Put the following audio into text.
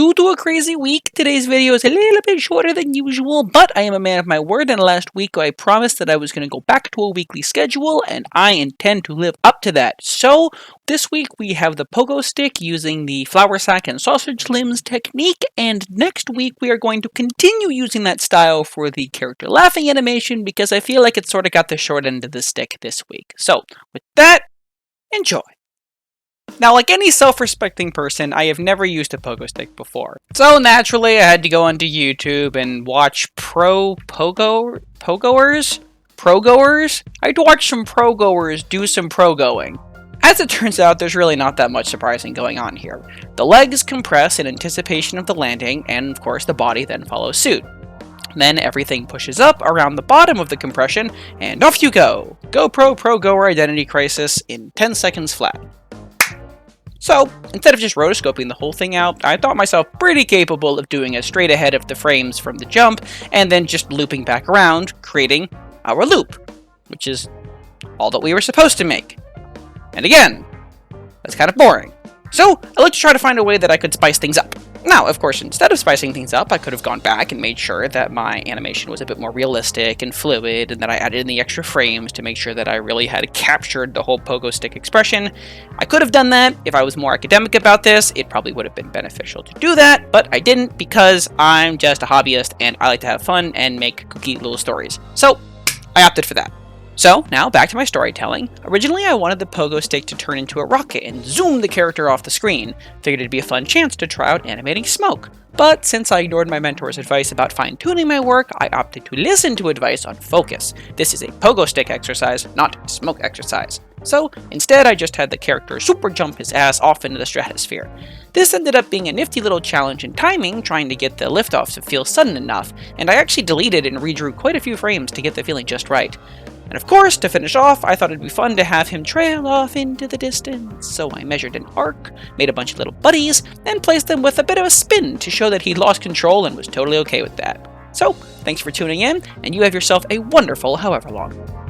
due to a crazy week, today's video is a little bit shorter than usual, but I am a man of my word, and last week I promised that I was going to go back to a weekly schedule, and I intend to live up to that. So, this week we have the pogo stick using the flour sack and sausage limbs technique, and next week we are going to continue using that style for the character laughing animation, because I feel like it sort of got the short end of the stick this week. So, with that, enjoy! Now, like any self-respecting person, I have never used a pogo stick before. So naturally, I had to go onto YouTube and watch pro-pogoers? Pro-goers? I had to watch some pro-goers do some pro-going. As it turns out, there's really not that much surprising going on here. The legs compress in anticipation of the landing, and of course the body then follows suit. Then everything pushes up around the bottom of the compression, and off you go! GoPro pro-goer identity crisis in 10 seconds flat. So, instead of just rotoscoping the whole thing out, I thought myself pretty capable of doing a straight ahead of the frames from the jump, and then just looping back around, creating our loop, which is all that we were supposed to make. And again, that's kind of boring. So, I looked to try to find a way that I could spice things up. Now, of course, instead of spicing things up, I could have gone back and made sure that my animation was a bit more realistic and fluid, and that I added in the extra frames to make sure that I really had captured the whole pogo stick expression. I could have done that. If I was more academic about this, it probably would have been beneficial to do that, but I didn't because I'm just a hobbyist and I like to have fun and make kooky little stories. So, I opted for that. So, now back to my storytelling. Originally, I wanted the pogo stick to turn into a rocket and zoom the character off the screen. Figured it'd be a fun chance to try out animating smoke. But since I ignored my mentor's advice about fine-tuning my work, I opted to listen to advice on focus. This is a pogo stick exercise, not a smoke exercise. So, instead, I just had the character super jump his ass off into the stratosphere. This ended up being a nifty little challenge in timing, trying to get the liftoff to feel sudden enough, and I actually deleted and redrew quite a few frames to get the feeling just right. And of course, to finish off, I thought it'd be fun to have him trail off into the distance, so I measured an arc, made a bunch of little buddies, and placed them with a bit of a spin to show that he'd lost control and was totally okay with that. So, thanks for tuning in, and you have yourself a wonderful however long.